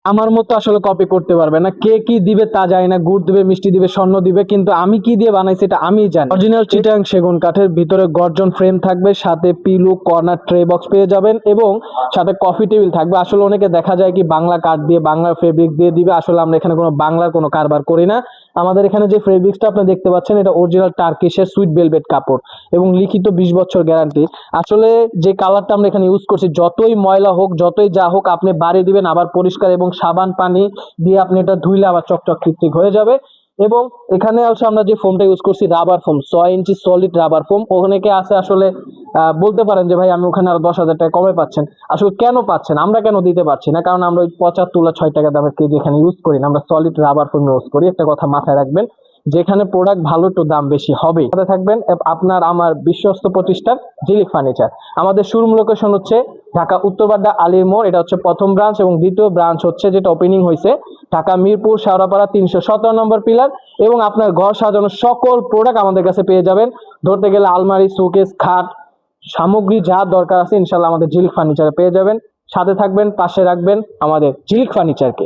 আমার মতো আসলে কপি করতে পারবে না। কে কি দিবে তা জানি না, গুড় দিবে, মিষ্টি দিবে, স্বর্ণ দিবে, কিন্তু আমি কি দিয়ে বানাইছি এটা আমি জানি। অরিজিনাল চিটাং সেগুন কাঠের, ভিতরে গর্জন ফ্রেম থাকবে, সাথে পিলু কর্নার ট্রে বক্স পেয়ে যাবেন এবং সাথে কফি টেবিল থাকবে। আসলে অনেকে দেখা যায় কি বাংলা কাঠ দিয়ে বাংলা ফেব্রিক দিয়ে দিবে, আসলে আমরা এখানে কোনো বাংলার কোনো কারবার করি না। আমাদের এখানে যে ফেব্রিক্সটা আপনি দেখতে পাচ্ছেন এটা অরিজিনাল টার্কিশের সুইট ভেলভেট কাপড় এবং লিখিত 20 বছর গ্যারান্টি। আসলে যে কালারটা আমরা এখানে ইউজ করছি, যতই ময়লা হোক যতই যা হোক আপনি বাড়ি দিবেন আবার পরিষ্কার, এবং সাবান পানি দিয়ে আপনি এটা ধুইলে আবার চকচক টিকটিক হয়ে যাবে। এবং এখানে হচ্ছে আমরা যে ফোমটা ইউজ করছি রাবার ফোম, 6 ইঞ্চি সলিড রাবার ফোম। অনেকে আছে আসলে বলতে পারেন যে ভাই আমি ওখানে আরো 10,000 টাকা কমে পাচ্ছেন। আসলে কেন পাচ্ছেন, আমরা কেন দিতে পারছি না, কারণ আমরা ওই 75 6 টাকা দামের কেজি এখানে ইউজ করি না, আমরা সলিড রাবার ফোম ইউজ করি। একটা কথা মাথায় রাখবেন, যেখানে প্রোডাক্ট ভালো একটু দাম বেশি হবে। সাথে থাকবেন আপনার আমার বিশ্বস্ত প্রতিষ্ঠান ঝিলিক ফার্নিচার। আমাদের শোরুম লোকেশন হচ্ছে ঢাকা উত্তরবাড্ডা আলীর মোড়, এটা হচ্ছে প্রথম ব্রাঞ্চ, এবং দ্বিতীয় ব্রাঞ্চ হচ্ছে যেটা ওপেনিং হয়েছে ঢাকা মিরপুর শেওড়াপাড়া 317 নম্বর পিলার। এবং আপনার ঘর সাজানোর সকল প্রোডাক্ট আমাদের কাছে পেয়ে যাবেন। ধরতে গেলে আলমারি, শোকেস, খাট সামগ্রী যা দরকার আছে ইনশাল্লাহ আমাদের ঝিলিক ফার্নিচারে পেয়ে যাবেন। সাথে থাকবেন, পাশে রাখবেন আমাদের ঝিলিক ফার্নিচারকে।